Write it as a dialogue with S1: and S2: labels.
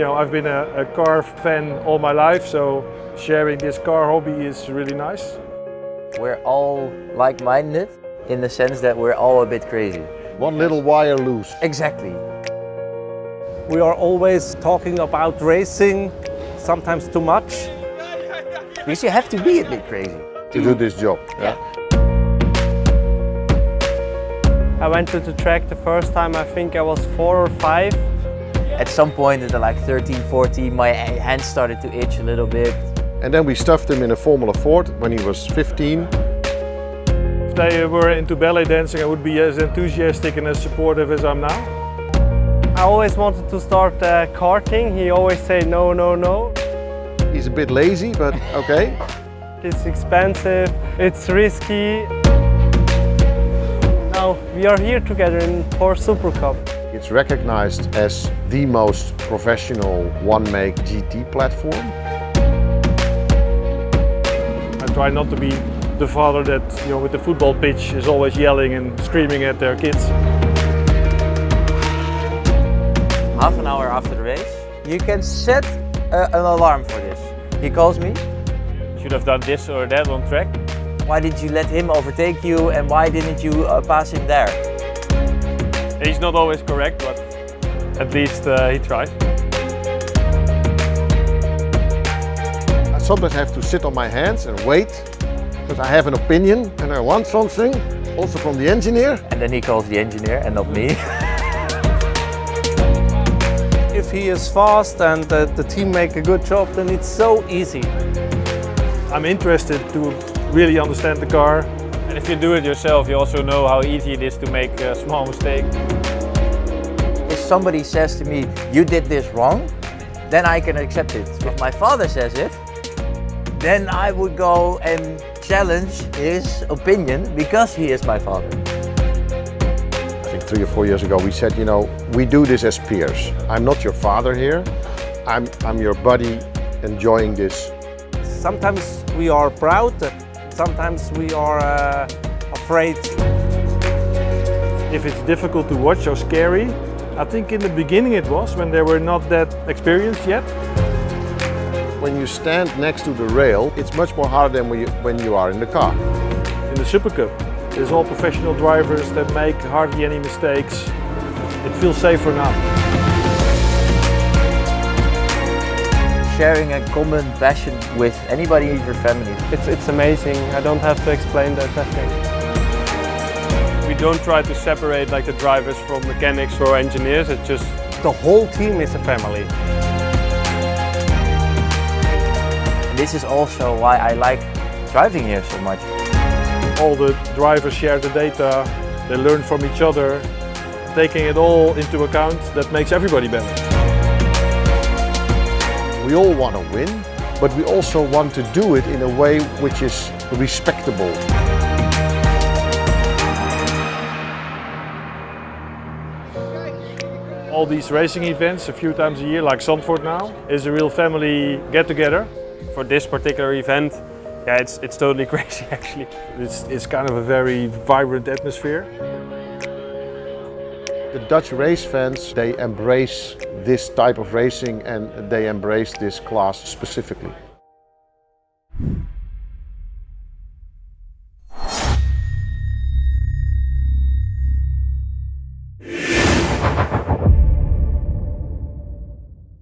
S1: I've been a car fan all my life, so sharing this car hobby is really nice.
S2: We're all like-minded in the sense that we're all a bit crazy.
S3: One little wire loose.
S2: Exactly.
S4: We are always talking about racing, sometimes too much.
S2: Because you have to be a bit crazy
S3: To do this job.
S2: Yeah.
S5: I went to the track the first time, I think I was 4 or 5.
S2: At some point at like 13, 14, my hands started to itch a little bit.
S3: And then we stuffed him in a Formula Ford when he was 15.
S1: If they were into ballet dancing, I would be as enthusiastic and as supportive as I'm now.
S5: I always wanted to start karting. He always said no, no, no.
S3: He's a bit lazy, but okay.
S5: It's expensive, it's risky. Now we are here together in Porsche Supercup.
S3: It's recognized as the most professional one-make GT platform.
S1: I try not to be the father that, with the football pitch is always yelling and screaming at their kids.
S2: Half an hour after the race, you can set an alarm for this. He calls me.
S6: Should have done this or that on track.
S2: Why did you let him overtake you and why didn't you pass him there?
S6: He's not always correct, but at least he tries.
S3: I sometimes have to sit on my hands and wait, because I have an opinion and I want something, also from the engineer.
S2: And then he calls the engineer and not me.
S4: If he is fast and the team make a good job, then it's so easy.
S1: I'm interested to really understand the car.
S6: And if you do it yourself, you also know how easy it is to make a small mistake.
S2: If somebody says to me, you did this wrong, then I can accept it. If my father says it, then I would go and challenge his opinion because he is my father.
S3: I think 3 or 4 years ago we said, we do this as peers. I'm not your father here, I'm your buddy enjoying this.
S4: Sometimes we are proud, sometimes we are afraid.
S1: If it's difficult to watch or scary, I think in the beginning it was, when they were not that experienced yet.
S3: When you stand next to the rail, it's much more harder than when you are in the car.
S1: In the Supercup, there's all professional drivers that make hardly any mistakes. It feels safer now.
S2: Sharing a common passion with anybody in your family.
S5: It's amazing. I don't have to explain that, I think.
S6: We don't try to separate like the drivers from mechanics or engineers. It's just
S4: The whole team is a family.
S2: This is also why I like driving here so much.
S1: All the drivers share the data, they learn from each other. Taking it all into account, that makes everybody better.
S3: We all want to win, but we also want to do it in a way which is respectable.
S1: All these racing events a few times a year, like Zandvoort now, is a real family get-together.
S6: for this particular event, yeah, it's totally crazy actually.
S1: It's kind of a very vibrant atmosphere.
S3: The Dutch race fans, they embrace this type of racing and they embrace this class specifically.